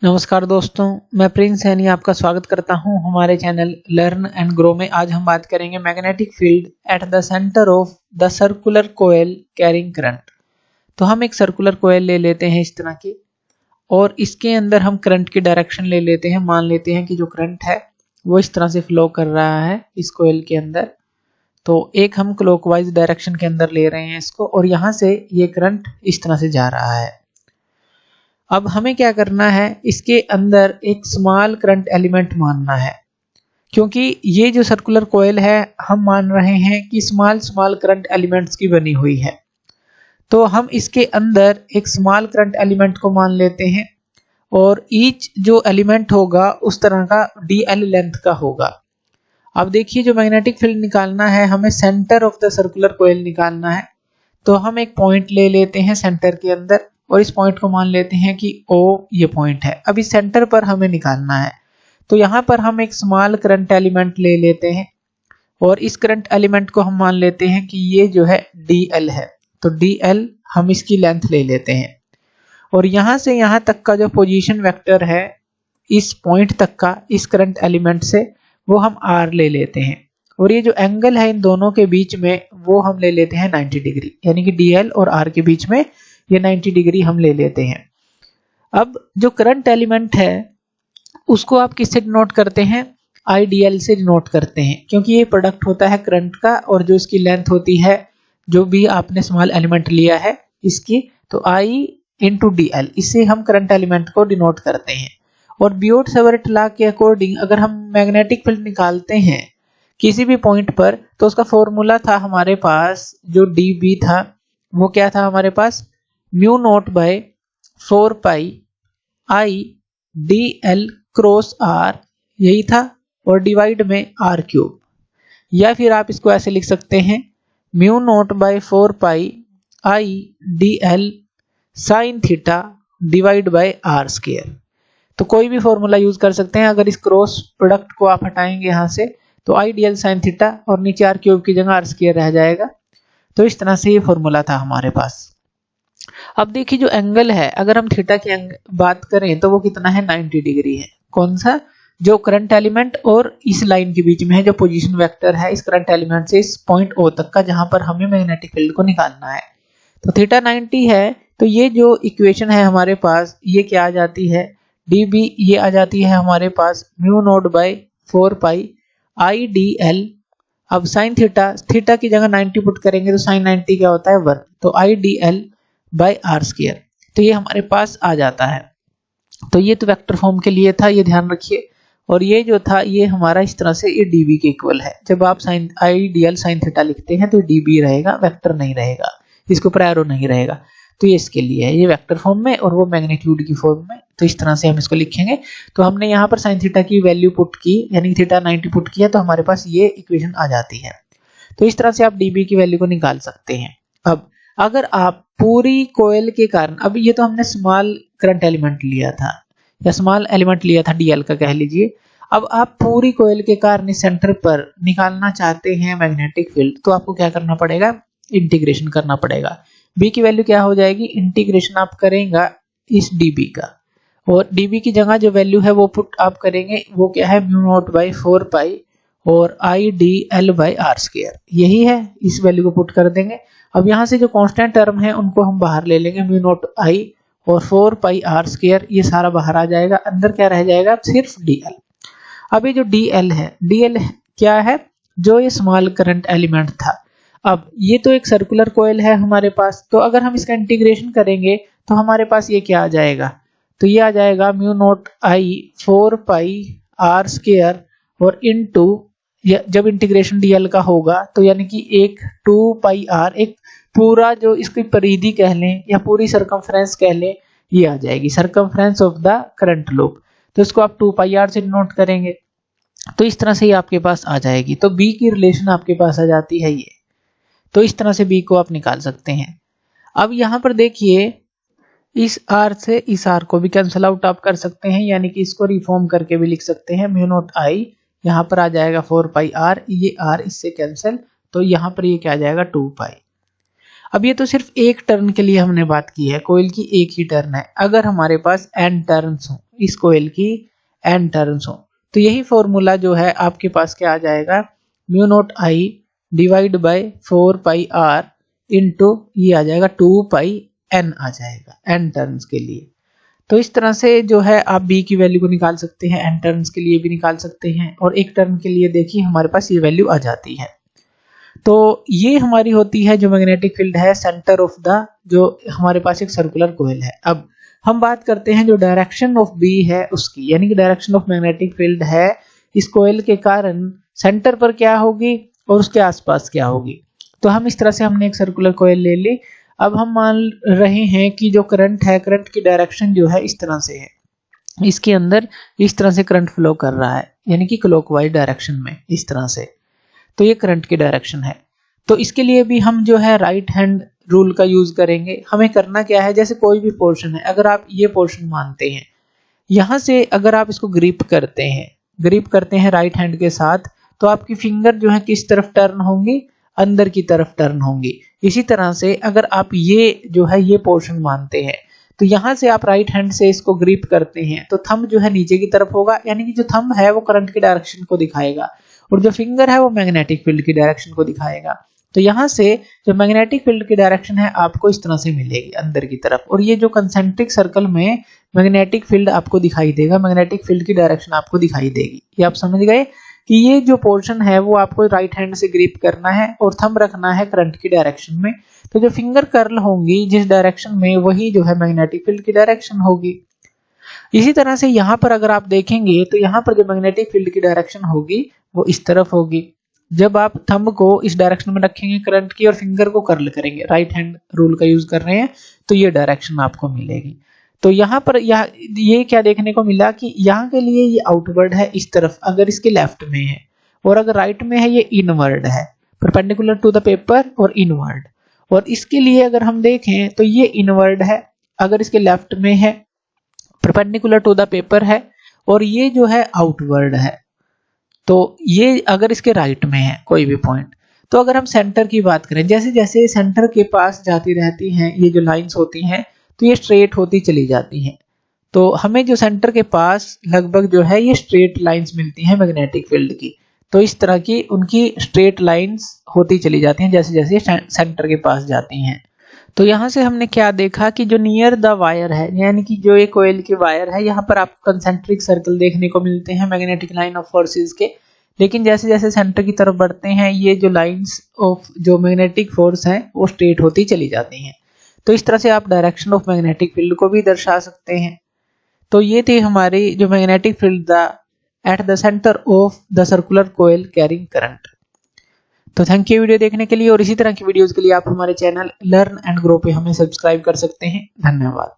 नमस्कार दोस्तों, मैं प्रिंस सैनी आपका स्वागत करता हूं हमारे चैनल लर्न एंड ग्रो में। आज हम बात करेंगे magnetic field at the centre of the circular coil carrying current. तो हम एक सर्कुलर कोयल ले लेते हैं इस तरह की, और इसके अंदर हम करंट की डायरेक्शन ले लेते हैं। मान लेते हैं कि जो करंट है वो इस तरह से फ्लो कर रहा है इस कोयल के अंदर। तो एक हम क्लॉकवाइज डायरेक्शन के अंदर ले रहे हैं इसको, और यहाँ से ये करंट इस तरह से जा रहा है। अब हमें क्या करना है, इसके अंदर एक स्मॉल करंट एलिमेंट मानना है, क्योंकि ये जो सर्कुलर कॉइल है हम मान रहे हैं कि स्मॉल करंट एलिमेंट्स की बनी हुई है। तो हम इसके अंदर एक स्मॉल करंट एलिमेंट को मान लेते हैं, और ईच जो एलिमेंट होगा उस तरह का dl लेंथ का होगा। अब देखिए, जो मैग्नेटिक फील्ड निकालना है हमें centre of the circular coil निकालना है। तो हम एक पॉइंट ले लेते हैं सेंटर के अंदर, और इस पॉइंट को मान लेते हैं कि O ये पॉइंट है। अब इस सेंटर पर हमें निकालना है, तो यहाँ पर हम एक स्मॉल करंट एलिमेंट ले लेते हैं, और इस करंट एलिमेंट को हम मान लेते हैं कि ये जो है dl है। तो dl हम इसकी लेंथ ले लेते हैं, और यहाँ से यहाँ तक का जो पोजीशन वेक्टर है इस पॉइंट तक का इस करंट एलिमेंट से, वो हम r ले लेते हैं। और ये जो एंगल है इन दोनों के बीच में वो हम ले लेते हैं 90 डिग्री, यानी कि dl और r के बीच में ये 90 डिग्री हम ले लेते हैं। अब जो करंट एलिमेंट है उसको आप किससे डिनोट करते हैं? IDL से डिनोट करते हैं, क्योंकि ये प्रोडक्ट होता है करंट का, और जो इसकी लेंथ होती है जो भी आपने स्मॉल एलिमेंट लिया है इसकी, तो I इंटू DL, इससे हम करंट एलिमेंट को डिनोट करते हैं। और बियोट-सावर्ट लॉ के अकॉर्डिंग अगर हम मैग्नेटिक फील्ड निकालते हैं किसी भी पॉइंट पर, तो उसका फॉर्मूला था हमारे पास, जो dB था वो क्या था हमारे पास, mu naught by 4 pi I dl cross r, यही था, और डिवाइड में r क्यूब। या फिर आप इसको ऐसे लिख सकते हैं, mu naught by 4 pi I dl sine theta divide by r square. तो कोई भी फॉर्मूला यूज कर सकते हैं। अगर इस क्रॉस प्रोडक्ट को आप हटाएंगे यहाँ से, तो I dl साइन थीटा और नीचे r क्यूब की जगह r स्क्वायर रह जाएगा। तो इस तरह से ये फॉर्मूला था हमारे पास। अब देखिए, जो एंगल है अगर हम थीटा की बात करें तो वो कितना है, 90 डिग्री है। कौन सा? जो करंट एलिमेंट और इस लाइन के बीच में है, जो पोजीशन वेक्टर है इस करंट एलिमेंट से इस पॉइंट O तक का, जहां पर हमें मैग्नेटिक फील्ड को निकालना है। तो थीटा 90 है, तो ये जो इक्वेशन है हमारे पास ये क्या आ जाती है, dB ये आ जाती है हमारे पास mu naught by 4 pi I dl। अब साइन थीटा की जगह 90 पुट करेंगे तो साइन 90 क्या होता है, 1। तो I dl by r square, तो ये हमारे पास आ जाता है। तो ये तो वेक्टर फॉर्म के लिए था, ये ध्यान रखिए। और ये जो था ये हमारा इस तरह से ये dB के इक्वल है। जब आप sine I dl sine theta लिखते हैं तो dB रहेगा, वेक्टर नहीं रहेगा, इसके ऊपर एरो नहीं रहेगा। तो ये इसके लिए है, ये वेक्टर फॉर्म में और वो मैग्नीट्यूड की फॉर्म में। तो इस तरह से हम इसको लिखेंगे। तो हमने यहाँ पर साइन थीटा की वैल्यू पुट की, यानी थीटा 90 पुट किया, तो हमारे पास ये इक्वेशन आ जाती है। तो इस तरह से आप dB की वैल्यू को निकाल सकते हैं। अब अगर आप पूरी कोयल के कारण, अब ये तो हमने स्मॉल करंट एलिमेंट लिया था, या स्मॉल एलिमेंट लिया था dl का कह लीजिए। अब आप पूरी कोयल के कारण इस सेंटर पर निकालना चाहते हैं मैग्नेटिक फील्ड, तो आपको क्या करना पड़ेगा, इंटीग्रेशन करना पड़ेगा। b की वैल्यू क्या हो जाएगी, इंटीग्रेशन आप करेंगे इस dB का, और dB की जगह जो वैल्यू है वो पुट आप करेंगे, वो क्या है, म्यू नॉट बाई 4 पाई और I dl by r square, यही है। इस वैल्यू को पुट कर देंगे। अब यहाँ से जो कांस्टेंट टर्म है उनको हम बाहर ले लेंगे, म्यू नॉट I और 4 पाई r स्क्वायर, ये सारा बाहर आ जाएगा। अंदर क्या रह जाएगा, सिर्फ dl। अब ये जो dl है, dl क्या है, जो ये स्मॉल करंट एलिमेंट था। अब ये तो एक सर्कुलर कॉइल है हमारे पास, तो अगर हम इसका इंटीग्रेशन करेंगे तो हमारे पास ये क्या आ जाएगा, तो ये आ जाएगा mu naught I 4 pi r square और इनटू, जब इंटीग्रेशन dl का होगा तो यानी कि एक 2 पाई r, एक पूरा जो इसकी परिधि कह लें या पूरी सरकमफ्रेंस कह लें, ये आ जाएगी circumference of the current loop. तो इसको आप 2 पाई r से डिनोट करेंगे, तो इस तरह से ये आपके पास आ जाएगी। तो b की रिलेशन आपके पास आ जाती है ये। तो इस तरह से b को आप निकाल सकते हैं। अब यहाँ पर देखिए, इस r से इस r को भी कैंसिल आउट आप कर सकते हैं, यानी कि इसको रिफॉर्म करके भी लिख सकते हैं। म्यू नॉट I यहाँ पर आ जाएगा 4 पाई r, ये r इससे कैंसिल, तो यहाँ पर ये क्या आ जाएगा, 2 पाई। अब ये तो सिर्फ एक टर्न के लिए हमने बात की है, कोयल की एक ही टर्न है। अगर हमारे पास n टर्न्स हो, इस कोयल की n टर्न्स हो। तो यही फॉर्मूला जो है आपके पास क्या आ जाएगा, mu not I divide by 4 pi r into ये आ जाएगा 2 पाई n आ जाएगा n टर्न्स के लिए। तो इस तरह से जो है आप b की वैल्यू को निकाल सकते हैं, n टर्न्स के लिए भी निकाल सकते हैं, और एक टर्न के लिए देखिए हमारे पास ये वैल्यू आ जाती है। तो ये हमारी होती है जो मैग्नेटिक फील्ड है सेंटर ऑफ द, जो हमारे पास एक सर्कुलर कोयल है। अब हम बात करते हैं जो डायरेक्शन ऑफ बी है उसकी, यानी कि डायरेक्शन ऑफ मैग्नेटिक फील्ड है इस कोयल के कारण सेंटर पर क्या होगी और उसके आसपास क्या होगी। तो हम इस तरह से हमने एक सर्कुलर कोयल ले ली। अब हम मान रहे हैं कि जो करंट है, करंट की डायरेक्शन जो है इस तरह से है, इसके अंदर इस तरह से करंट फ्लो कर रहा है, यानी कि क्लॉकवाइज डायरेक्शन में इस तरह से। तो ये करंट की डायरेक्शन है। तो इसके लिए भी हम जो है राइट हैंड रूल का यूज करेंगे। हमें करना क्या है, जैसे कोई भी पोर्शन है, अगर आप ये पोर्शन मानते हैं, यहां से अगर आप इसको ग्रिप करते हैं राइट हैंड के साथ, तो आपकी फिंगर जो है किस तरफ टर्न होंगी, अंदर की तरफ टर्न होंगी। इसी तरह से अगर आप ये जो है ये पोर्शन मानते हैं, तो यहां से आप राइट हैंड से इसको ग्रिप करते हैं, तो थंब जो है नीचे की तरफ होगा, यानी कि जो थंब है वो करंट की डायरेक्शन को दिखाएगा, और जो फिंगर है वो मैग्नेटिक फील्ड की डायरेक्शन को दिखाएगा। तो यहाँ से जो मैग्नेटिक फील्ड की डायरेक्शन है आपको इस तरह से मिलेगी अंदर की तरफ, और ये जो कंसेंट्रिक सर्कल में मैग्नेटिक फील्ड आपको दिखाई देगा, मैग्नेटिक फील्ड की डायरेक्शन आपको दिखाई देगी। ये आप समझ गए कि ये जो पोर्शन है वो आपको राइट हैंड से ग्रिप करना है और थंब रखना है करंट की डायरेक्शन में। तो जो फिंगर कर्ल होंगी जिस डायरेक्शन में, वही जो है मैग्नेटिक फील्ड की डायरेक्शन होगी। इसी तरह से यहाँ पर अगर आप देखेंगे तो यहाँ पर जो मैग्नेटिक फील्ड की डायरेक्शन होगी वो इस तरफ होगी। जब आप थंब को इस डायरेक्शन में रखेंगे करंट की और फिंगर को कर्ल करेंगे, राइट हैंड रूल का यूज कर रहे हैं, तो ये डायरेक्शन आपको मिलेगी। तो यहाँ पर ये क्या देखने को मिला कि यहाँ के लिए ये आउटवर्ड है इस तरफ अगर इसके लेफ्ट में है, और अगर राइट में है ये इनवर्ड है, परपेंडिकुलर टू द पेपर और इनवर्ड। और इसके लिए अगर हम देखें तो ये इनवर्ड है अगर इसके लेफ्ट में है, परपेंडिकुलर टू द पेपर है, और ये जो है आउटवर्ड है, तो ये अगर इसके राइट में है कोई भी पॉइंट। तो अगर हम सेंटर की बात करें, जैसे जैसे सेंटर के पास जाती रहती हैं ये जो लाइंस होती हैं, तो ये स्ट्रेट होती चली जाती हैं। तो हमें जो सेंटर के पास लगभग जो है ये स्ट्रेट लाइंस मिलती हैं मैग्नेटिक फील्ड की। तो इस तरह की उनकी स्ट्रेट लाइंस होती चली जाती हैं जैसे जैसे सेंटर के पास जाती हैं। तो यहाँ से हमने क्या देखा कि जो नियर द वायर है, यानी कि जो ये कोयल की वायर है, यहाँ पर आपको कंसेंट्रिक सर्कल देखने को मिलते हैं मैग्नेटिक लाइन ऑफ फोर्सेस के। लेकिन जैसे जैसे सेंटर की तरफ बढ़ते हैं ये जो लाइंस ऑफ जो मैग्नेटिक फोर्स है वो स्ट्रेट होती चली जाती हैं। तो इस तरह से आप डायरेक्शन ऑफ मैग्नेटिक फील्ड को भी दर्शा सकते हैं। तो ये थी हमारी जो magnetic field the at the centre of the circular coil carrying current. तो थैंक यू वीडियो देखने के लिए, और इसी तरह की वीडियोस के लिए आप हमारे चैनल लर्न एंड ग्रो पे हमें सब्सक्राइब कर सकते हैं। धन्यवाद।